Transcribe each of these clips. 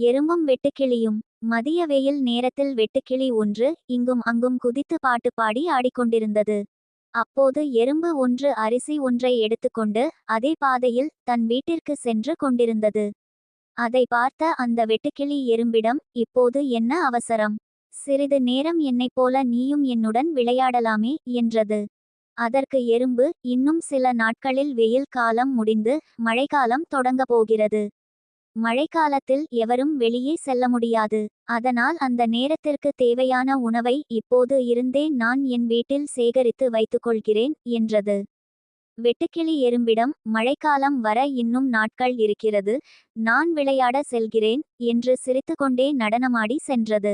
எறும்பும் வெட்டுக்கிளியும். மதிய வெயில் நேரத்தில் வெட்டுக்கிளி ஒன்று இங்கும் அங்கும் குதித்து பாட்டு பாடி ஆடிக்கொண்டிருந்தது. அப்போது எறும்பு ஒன்று அரிசி ஒன்றை எடுத்துக்கொண்டு அதே பாதையில் தன் வீட்டிற்கு சென்று கொண்டிருந்தது. அதை பார்த்த அந்த வெட்டுக்கிளி எறும்பிடம், இப்போது என்ன அவசரம்? சிறிது நேரம் என்னைப் போல நீயும் என்னுடன் விளையாடலாமே என்றது. அதற்கு எறும்பு, இன்னும் சில நாட்களில் வெயில் காலம் முடிந்து மழைக்காலம் தொடங்கப் போகிறது. மழைக்காலத்தில் எவரும் வெளியே செல்ல முடியாது. அதனால் அந்த நேரத்திற்கு தேவையான உணவை இப்போது இருந்தே நான் என் வீட்டில் சேகரித்து வைத்துக்கொள்கிறேன் என்றது. வெட்டுக்கிளி எறும்பிடம், மழைக்காலம் வர இன்னும் நாட்கள் இருக்கிறது, நான் விளையாட செல்கிறேன் என்று சிரித்துக்கொண்டே நடனமாடி சென்றது.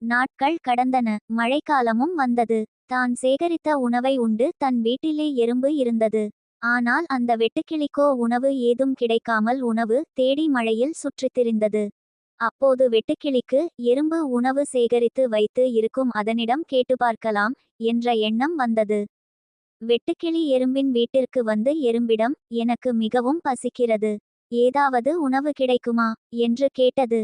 நாட்கள் கடந்தன. மழைக்காலமும் வந்தது. தான் சேகரித்த உணவை உண்டு தன் வீட்டிலே எறும்பு இருந்தது. ஆனால் அந்த வெட்டுக்கிளிக்கோ உணவு ஏதும் கிடைக்காமல் உணவு தேடி மழையில் சுற்றித் திரிந்தது. அப்போது வெட்டுக்கிளிக்கு, எறும்பு உணவு சேகரித்து வைத்து இருக்கும், அதனிடம் கேட்டு பார்க்கலாம் என்ற எண்ணம் வந்தது. வெட்டுக்கிளி எறும்பின் வீட்டிற்கு வந்து எறும்பிடம், எனக்கு மிகவும் பசிக்கிறது, ஏதாவது உணவு கிடைக்குமா என்று கேட்டது.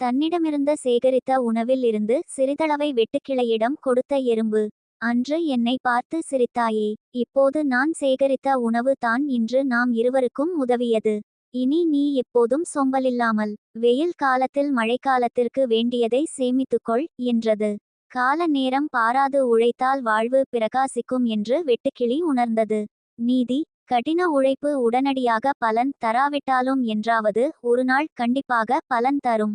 தன்னிடமிருந்த சேகரித்த உணவில் இருந்து சிறிதளவை வெட்டுக்கிளையிடம் கொடுத்த எறும்பு, அன்று என்னை பார்த்து சிரித்தாயே, இப்போது நான் சேகரித்த உணவு தான் இன்று நாம் இருவருக்கும் உதவியது. இனி நீ எப்போதும் சோம்பலில்லாமல் வெயில் காலத்தில் மழைக்காலத்திற்கு வேண்டியதை சேமித்துக்கொள் என்றது. கால நேரம் பாராது உழைத்தால் வாழ்வு பிரகாசிக்கும் என்று வெட்டுக்கிளி உணர்ந்தது. நீதி: கடின உழைப்பு உடனடியாக பலன் தராவிட்டாலும் என்றாவது ஒரு நாள் கண்டிப்பாக பலன் தரும்.